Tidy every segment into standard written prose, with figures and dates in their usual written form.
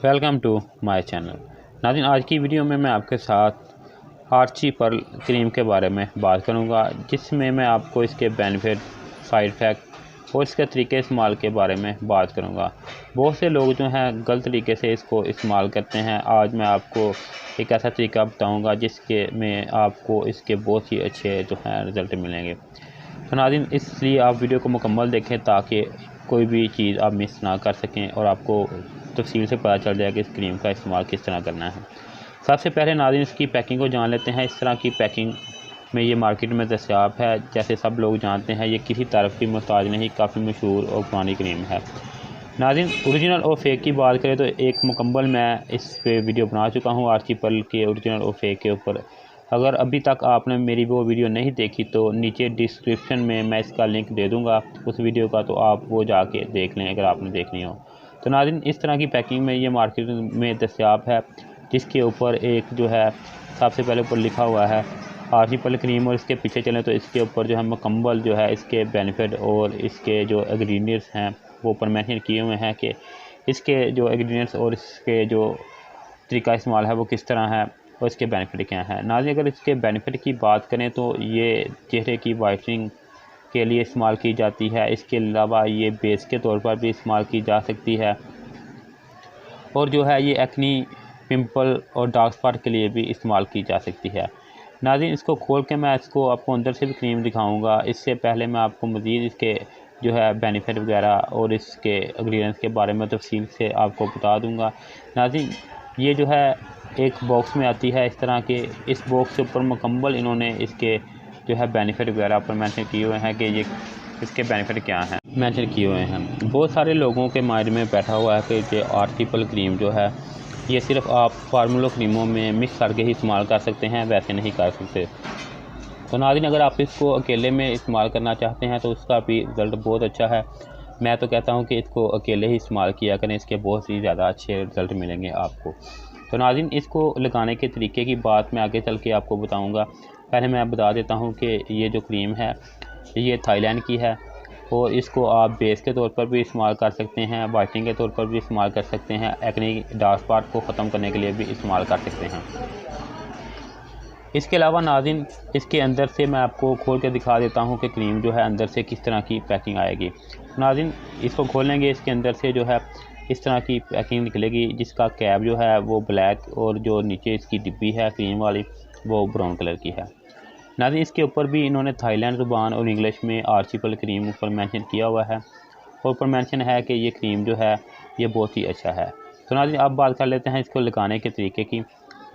Welcome to my channel. नाज़रीन, आज की वीडियो में मैं आपके साथ आर्ची पर्ल क्रीम के बारे में बात करूंगा, जिसमें मैं आपको इसके बेनिफिट, साइड इफ़ेक्ट और इसके तरीके इस्तेमाल के बारे में बात करूंगा। बहुत से लोग जो हैं गलत तरीके से इसको इस्तेमाल करते हैं। आज मैं आपको एक ऐसा तरीका बताऊंगा जिसके में आपको इसके बहुत ही अच्छे जो हैं रिज़ल्ट मिलेंगे। तो नाज़रीन, इसलिए आप वीडियो को मुकम्मल देखें ताकि कोई भी चीज़ आप मिस ना कर सकें और आपको तफसील से पता चल जाए कि इस क्रीम का इस्तेमाल किस तरह करना है। सबसे पहले नाज़रीन, इसकी पैकिंग को जान लेते हैं। इस तरह की पैकिंग में ये मार्केट में दस्तयाब है। जैसे सब लोग जानते हैं, ये किसी तरफ की मोहताज नहीं, काफ़ी मशहूर और पुरानी क्रीम है। नाज़रीन, ओरिजिनल और फेक की बात करें तो एक मुकम्मल मैं इस पे वीडियो बना चुका हूँ आर्ची पर्ल के ओरिजिनल और फेक के ऊपर। अगर अभी तक आपने मेरी वो वीडियो नहीं देखी तो नीचे डिस्क्रिप्शन में मैं इसका लिंक दे दूँगा उस वीडियो का, तो आप वो जाके देख लें अगर आपने देखनी हो। तो नाज़रीन, इस तरह की पैकिंग में ये मार्केट में दस्तयाब है, जिसके ऊपर एक जो है सबसे पहले ऊपर लिखा हुआ है आर्ची पर्ल क्रीम, और इसके पीछे चलें तो इसके ऊपर जो है मुकम्मल जो है इसके बेनिफिट और इसके जो इंग्रेडिएंट्स हैं वो ऊपर मेंशन किए हुए हैं कि इसके जो इंग्रेडिएंट्स और इसके जो तरीका इस्तेमाल है वो किस तरह है और इसके बेनिफिट क्या हैं। नाज़रीन, अगर इसके बेनिफिट की बात करें तो ये चेहरे की वाइटनिंग के लिए इस्तेमाल की जाती है। इसके अलावा ये बेस के तौर पर भी इस्तेमाल की जा सकती है, और जो है ये एक्नी, पिंपल और डार्क स्पॉट के लिए भी इस्तेमाल की जा सकती है। नाज़रीन, इसको खोल के मैं इसको आपको अंदर से भी क्रीम दिखाऊंगा। इससे पहले मैं आपको मज़ीद इसके जो है बेनिफिट वगैरह और इसके इंग्रेडिएंट्स के बारे में तफसील से आपको बता दूंगा। नाज़रीन, ये जो है एक बॉक्स में आती है इस तरह के। इस बॉक्स के ऊपर मुकम्मल इन्होंने इसके जो है बेनिफिट वगैरह पर मेंशन किए हुए हैं कि ये इसके बेनिफिट क्या हैं, मेंशन किए हुए हैं। बहुत सारे लोगों के माइंड में बैठा हुआ है कि ये आर्ची पर्ल क्रीम जो है ये सिर्फ आप फार्मूला क्रीमों में मिक्स करके ही इस्तेमाल कर सकते हैं, वैसे नहीं कर सकते। तो नाज़रीन, अगर आप इसको अकेले में इस्तेमाल करना चाहते हैं तो उसका भी रिज़ल्ट बहुत अच्छा है। मैं तो कहता हूं कि इसको अकेले ही इस्तेमाल किया करें, इसके बहुत ही ज़्यादा अच्छे रिज़ल्ट मिलेंगे आपको। तो नाज़रीन, इसको लगाने के तरीके की बात मैं आगे चल के आपको बताऊंगा। पहले मैं बता देता हूं कि ये जो क्रीम है ये थाईलैंड की है, और इसको आप बेस के तौर पर भी इस्तेमाल कर सकते हैं, वाइटनिंग के तौर पर भी इस्तेमाल कर सकते हैं, एक्ने डार्क स्पॉट को ख़त्म करने के लिए भी इस्तेमाल कर सकते हैं। इसके अलावा नाज़रीन, इसके अंदर से मैं आपको खोल के दिखा देता हूं कि क्रीम जो है अंदर से किस तरह की पैकिंग आएगी। नाज़रीन, इसको खोलेंगे, इसके अंदर से जो है इस तरह की पैकिंग निकलेगी, जिसका कैप जो है वो ब्लैक और जो नीचे इसकी डिब्बी है क्रीम वाली वो ब्राउन कलर की है। नाज़रीन, इसके ऊपर भी इन्होंने थाईलैंड ज़ुबान और इंग्लिश में आर्ची पर्ल क्रीम ऊपर मेंशन किया हुआ है, और ऊपर मेंशन है कि ये क्रीम जो है ये बहुत ही अच्छा है। तो नाज़रीन, अब बात कर लेते हैं इसको लगाने के तरीके की।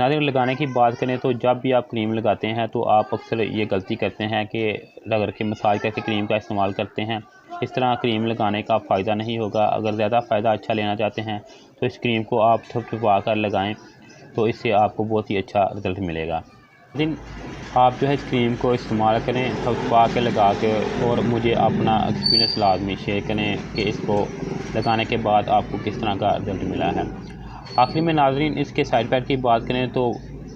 नाज़रीन, लगाने की बात करें तो जब भी आप क्रीम लगाते हैं तो आप अक्सर ये गलती करते हैं कि रगड़ के मसाज करके क्रीम का इस्तेमाल करते हैं। इस तरह क्रीम लगाने का फ़ायदा नहीं होगा। अगर ज़्यादा फ़ायदा अच्छा लेना चाहते हैं तो इस क्रीम को आप थपथपा कर लगाएँ, तो इससे आपको बहुत ही अच्छा रिज़ल्ट मिलेगा। लेकिन आप जो है इस क्रीम को इस्तेमाल करें थपथपा के लगा के, और मुझे अपना एक्सपीरियंस लाजमी शेयर करें कि इसको लगाने के बाद आपको किस तरह का रिज़ल्ट मिला है। आखिर में नाज़रीन, इसके साइड इफ़ेक्ट की बात करें तो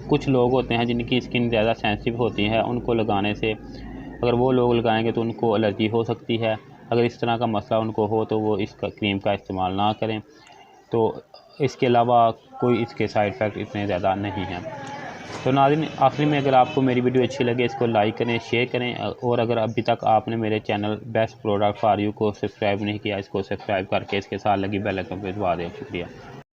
कुछ लोग होते हैं जिनकी स्किन ज़्यादा सेंसिटिव होती है, उनको लगाने से अगर वो लोग लगाएंगे तो उनको एलर्जी हो सकती है। अगर इस तरह का मसला उनको हो तो वो इस क्रीम का इस्तेमाल ना करें। तो इसके अलावा कोई इसके साइड इफ़ेक्ट इतने ज़्यादा नहीं हैं। तो नाज़रीन, आखिर में अगर आपको मेरी वीडियो अच्छी लगे इसको लाइक करें, शेयर करें, और अगर अभी तक आपने मेरे channel best product for you को सब्सक्राइब नहीं किया, इसको सब्सक्राइब करके इसके साथ लगी बेल आइकन पर दबा दें। शुक्रिया।